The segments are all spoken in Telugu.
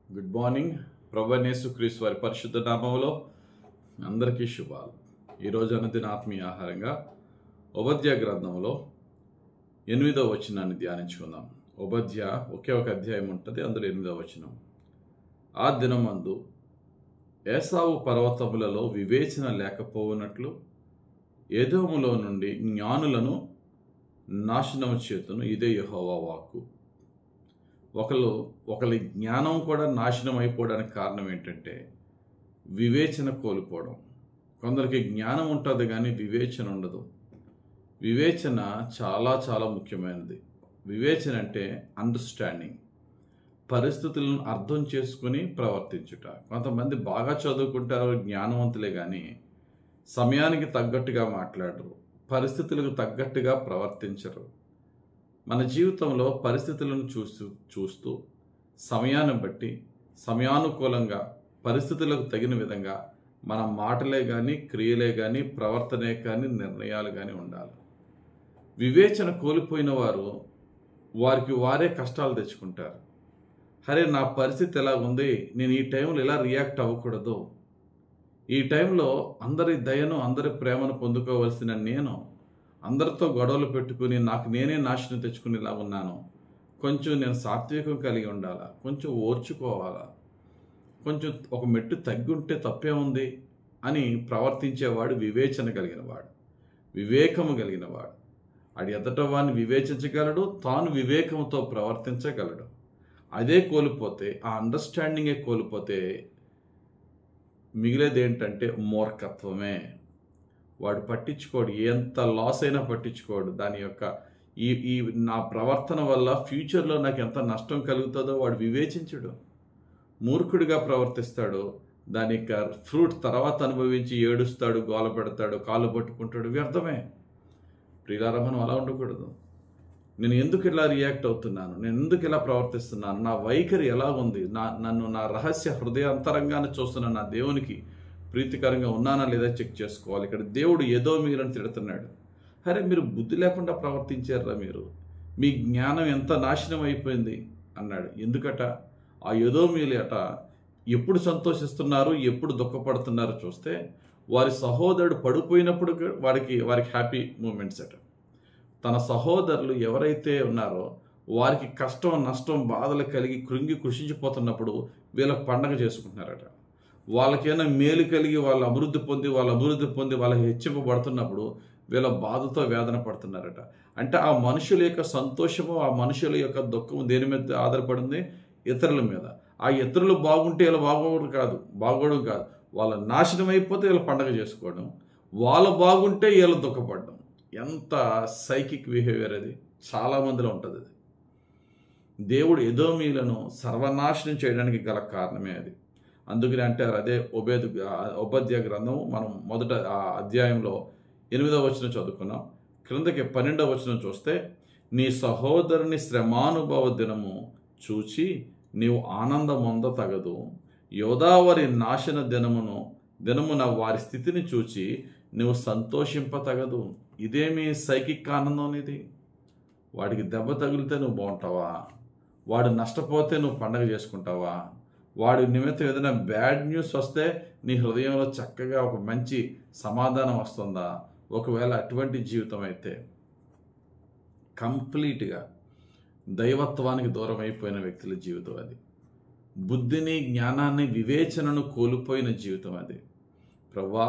Good morning. ప్రభువైన యేసుక్రీస్తు వారి పరిశుద్ధ నామములో అందరికీ శుభాలు. ఈరోజు అనుదిన ఆత్మీయ ఆహారంగా ఓబద్య గ్రంథంలో 8వ వచనాన్ని ధ్యానించుకుందాం. ఓబద్య ఒకే ఒక అధ్యాయం ఉంటుంది, అందులో 8వ వచనం. ఆ దినమందు ఏసావు పర్వతములలో వివేచన లేకపోవునట్లు ఎదోములో నుండి జ్ఞానులను నాశనము చేతును, ఇదే యెహోవా వాక్కు. ఒకరి జ్ఞానం కూడా నాశనం అయిపోవడానికి కారణం ఏంటంటే వివేచన కోల్పోవడం. కొందరికి జ్ఞానం ఉంటుంది కానీ వివేచన ఉండదు. వివేచన చాలా చాలా ముఖ్యమైనది. వివేచన అంటే అండర్స్టాండింగ్, పరిస్థితులను అర్థం చేసుకుని ప్రవర్తించుట. కొంతమంది బాగా చదువుకుంటారు, జ్ఞానవంతులే కానీ సమయానికి తగ్గట్టుగా మాట్లాడరు, పరిస్థితులకు తగ్గట్టుగా ప్రవర్తించరు. మన జీవితంలో పరిస్థితులను చూస్తూ సమయాన్ని బట్టి సమయానుకూలంగా పరిస్థితులకు తగిన విధంగా మన మాటలే కానీ క్రియలే కానీ ప్రవర్తనే కానీ నిర్ణయాలు కానీ ఉండాలి. వివేచన కోల్పోయిన వారికి వారే కష్టాలు తెచ్చుకుంటారు. అరే, నా పరిస్థితి ఎలా ఉంది, నేను ఈ టైంలో ఎలా రియాక్ట్ అవ్వకూడదు, ఈ టైంలో అందరి దయను అందరి ప్రేమను పొందుకోవలసిన నేను అందరితో గొడవలు పెట్టుకుని నాకు నేనే నాశనం తెచ్చుకునేలా ఉన్నాను. కొంచెం నేను సాత్వికం కలిగి ఉండాలా, కొంచెం ఓర్చుకోవాలా, కొంచెం ఒక మెట్టు తగ్గి ఉంటే తప్పే ఉంది అని ప్రవర్తించేవాడు వివేచన కలిగినవాడు, వివేకము కలిగినవాడు. ఆడు ఎదట వాడిని వివేచించగలడు, తాను వివేకంతో ప్రవర్తించగలడు. అదే కోల్పోతే, ఆ అండర్స్టాండింగే కోల్పోతే మిగిలేది ఏంటంటే మూర్ఖత్వమే. వాడు పట్టించుకోడు, ఎంత లాస్ అయినా పట్టించుకోడు. దాని యొక్క ఈ నా ప్రవర్తన వల్ల ఫ్యూచర్లో నాకు ఎంత నష్టం కలుగుతుందో వాడు వివేచించడు. మూర్ఖుడిగా ప్రవర్తిస్తాడు. దాని యొక్క ఫ్రూట్ తర్వాత అనుభవించి ఏడుస్తాడు, గోల పెడతాడు, కాళ్ళు పట్టుకుంటాడు. వ్యర్థమే. ప్రియులారా, మనం అలా ఉండకూడదు. నేను ఎందుకు ఇలా రియాక్ట్ అవుతున్నాను, నేను ఎందుకు ఇలా ప్రవర్తిస్తున్నాను, నా వైఖరి ఎలా ఉంది, నన్ను నా రహస్య హృదయాంతరంగానే చూస్తున్న నా దేవునికి ప్రీతికరంగా ఉన్నానా లేదా చెక్ చేసుకోవాలి. ఇక్కడ దేవుడు ఏదో మీరని తిడుతున్నాడు. అరే, మీరు బుద్ధి లేకుండా ప్రవర్తించారా, మీ జ్ఞానం ఎంత నాశనం అయిపోయింది అన్నాడు. ఎందుకట? ఆ ఏదో మీలట ఎప్పుడు సంతోషిస్తున్నారు, ఎప్పుడు దుఃఖపడుతున్నారు చూస్తే వారి సహోదరుడు పడిపోయినప్పుడు వారికి హ్యాపీ మూమెంట్స్ అట. తన సహోదరులు ఎవరైతే ఉన్నారో వారికి కష్టం, నష్టం, బాధలు కలిగి కృంగి కృషించిపోతున్నప్పుడు వీళ్ళ పండగ చేసుకుంటున్నారట. వాళ్ళకైనా మేలు కలిగి వాళ్ళు అభివృద్ధి పొంది వాళ్ళ హెచ్చింపబడుతున్నప్పుడు వీళ్ళ బాధతో వేదన పడుతున్నారట. అంటే ఆ మనుషుల యొక్క సంతోషము, ఆ మనుషుల యొక్క దుఃఖము దేని మీద ఆధారపడింది? ఇతరుల మీద. ఆ ఇతరులు బాగుంటే వీళ్ళు బాగోవడం కాదు, వాళ్ళ నాశనం అయిపోతే వీళ్ళ పండగ చేసుకోవడం, వాళ్ళు బాగుంటే వీళ్ళు దుఃఖపడడం. ఎంత సైకిక్ బిహేవియర్ అది! చాలామందిలో ఉంటుంది అది. దేవుడు ఎదోమీలను సర్వనాశనం చేయడానికి గల కారణమే అది. అందుకని అంటారు, అదే ఓబద్య గ్రంథం మనం మొదట ఆ అధ్యాయంలో 8వ వచనం చదువుకున్నాం. క్రిందకి 12వ వచనం చూస్తే, నీ సహోదరుని శ్రమానుభవ దినము చూచి నీవు ఆనందమొంద తగదు, యోదావరి నాశన దినమున వారి స్థితిని చూచి నువ్వు సంతోషింపతగదు. ఇదేమి సైకిక్ ఆనందం ఇది? వాడికి దెబ్బ తగిలితే నువ్వు బాగుంటావా? వాడు నష్టపోతే నువ్వు పండగ చేసుకుంటావా? వాడి నిమిత్తం ఏదైనా బ్యాడ్ న్యూస్ వస్తే నీ హృదయంలో చక్కగా ఒక మంచి సమాధానం వస్తుందా? ఒకవేళ అటువంటి జీవితం అయితే కంప్లీట్గా దైవత్వానికి దూరం అయిపోయిన వ్యక్తుల జీవితం అది. బుద్ధిని, జ్ఞానాన్ని, వివేచనను కోల్పోయిన జీవితం అది. ప్రభువా,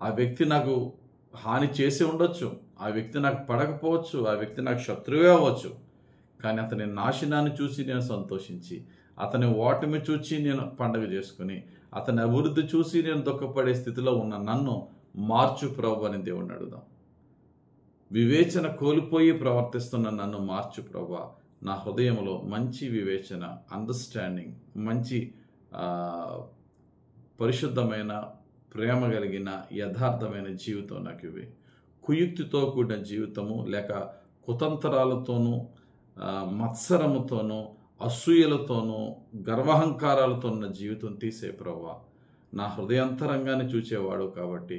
ఆ వ్యక్తి నాకు హాని చేసి ఉండొచ్చు, ఆ వ్యక్తి నాకు పడకపోవచ్చు, ఆ వ్యక్తి నాకు శత్రువే అవ్వచ్చు, కానీ అతని నాశనాన్ని చూసి నేను సంతోషించి, అతని ఓటమి చూసి నేను పండగ చేసుకుని, అతని అభివృద్ధి చూసి నేను దుఃఖపడే స్థితిలో ఉన్న నన్ను మార్చు ప్రభు అని దేవుణ్ణి అడుగుదాం. వివేచన కోల్పోయి ప్రవర్తిస్తున్న నన్ను మార్చు ప్రభు. నా హృదయంలో మంచి వివేచన, అండర్స్టాండింగ్, మంచి పరిశుద్ధమైన, ప్రేమ కలిగిన, యథార్థమైన జీవితం నాకు ఇవి. కుయుక్తితో కూడిన జీవితము లేక కుతంత్రాలతోనూ, మత్సరముతోనూ, అసూయలతోనూ, గర్వహంకారాలతో ఉన్న జీవితం తీసే ప్రభువా. నా హృదయాంతరంగాన్ని చూచేవాడు కాబట్టి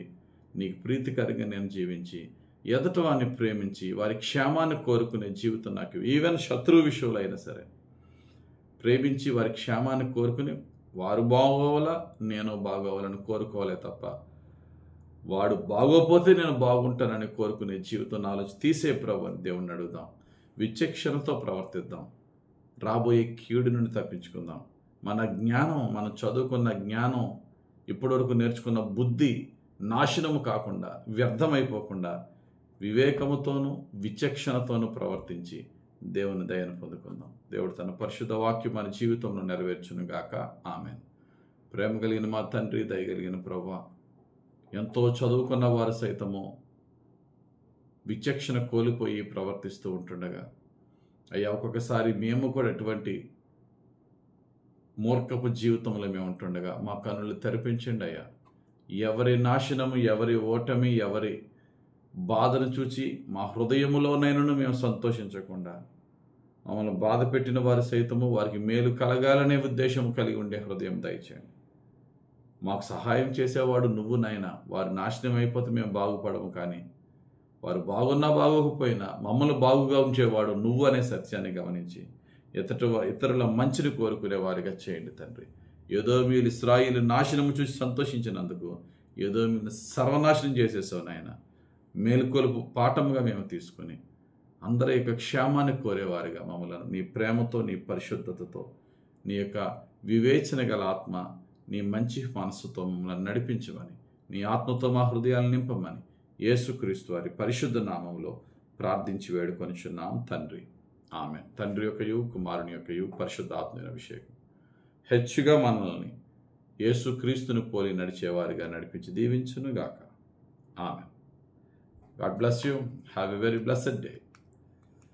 నీకు ప్రీతికరంగా నేను జీవించి ఎదుట వారిని ప్రేమించి వారి క్షేమాన్ని కోరుకునే జీవితం నాకు, ఈవెన్ శత్రువు విషయంలో అయినా సరే. ప్రేమించి వారి క్షేమాన్ని కోరుకుని వారు బాగోవాలా, నేను బాగోవాలని కోరుకోవాలే తప్ప వాడు బాగోపోతే నేను బాగుంటానని కోరుకునే జీవితం నాలో తీసే ప్రభు అని దేవుణ్ణి అడుగుదాం. విచక్షణతో ప్రవర్తిద్దాం. రాబోయే కీడు నుండి తప్పించుకుందాం. మన జ్ఞానం, మనం చదువుకున్న జ్ఞానం, ఇప్పటివరకు నేర్చుకున్న బుద్ధి నాశనము కాకుండా, వ్యర్థమైపోకుండా వివేకముతోనూ విచక్షణతోనూ ప్రవర్తించి దేవుని దయను పొందుకుందాం. దేవుడు తన పరిశుద్ధ వాక్యం మన జీవితంలో నెరవేర్చునుగాక. ఆమేన్. ప్రేమ కలిగిన మా తండ్రి, దయగలిగిన ప్రభువా, ఎంతో చదువుకున్న వారు సైతము విచక్షణ కోల్పోయి ప్రవర్తిస్తూ ఉంటుండగా అయ్యా, ఒక్కొక్కసారి మేము కూడా ఎటువంటి మూర్ఖపు జీవితంలో మేము ఉంటుండగా మా కన్నులు తెరిపించండి అయ్యా. ఎవరి నాశనము, ఎవరి ఓటమి, ఎవరి బాధను చూచి మా హృదయములోనైనా మేము సంతోషించకుండా, మమ్మల్ని బాధ పెట్టిన వారు సైతము వారికి మేలు కలగాలనే ఉద్దేశం కలిగి ఉండే హృదయం దయచేయండి. మాకు సహాయం చేసేవాడు నువ్వు నాయనా. వారు నాశనం అయిపోతే మేము బాగుపడము, కానీ వారు బాగున్నా బాగోకపోయినా మమ్మల్ని బాగుగా ఉంచేవాడు నువ్వు అనే సత్యాన్ని గమనించి ఇతరుల మంచిని కోరుకునే వారిగా చేయండి తండ్రి. ఎదోమీయులు ఇశ్రాయేలు నాశనము చూసి సంతోషించినందుకు ఎదోమీయులను సర్వనాశనం చేసేసావు నాయన. మేలుకొలుపు పాఠముగా మేము తీసుకుని అందరి యొక్క క్షేమాన్ని కోరేవారిగా మమ్మల్ని నీ ప్రేమతో, నీ పరిశుద్ధతతో, నీ యొక్క వివేచన గల ఆత్మ, నీ మంచి మనస్సుతో మమ్మల్ని నడిపించమని, నీ ఆత్మతో మా హృదయాలను నింపమని యేసుక్రీస్తు వారి పరిశుద్ధ నామములో ప్రార్థించి వేడుకొనిచున్నాం తండ్రి. ఆమేన్. తండ్రి యొక్కయు, కుమారుని యొక్కయు, పరిశుద్ధ ఆత్మ అభిషేకం హెచ్చుగా మనల్ని యేసుక్రీస్తును పోలి నడిచేవారిగా నడిపించి దీవించును గాక. ఆమేన్. God bless you. Have a very blessed day.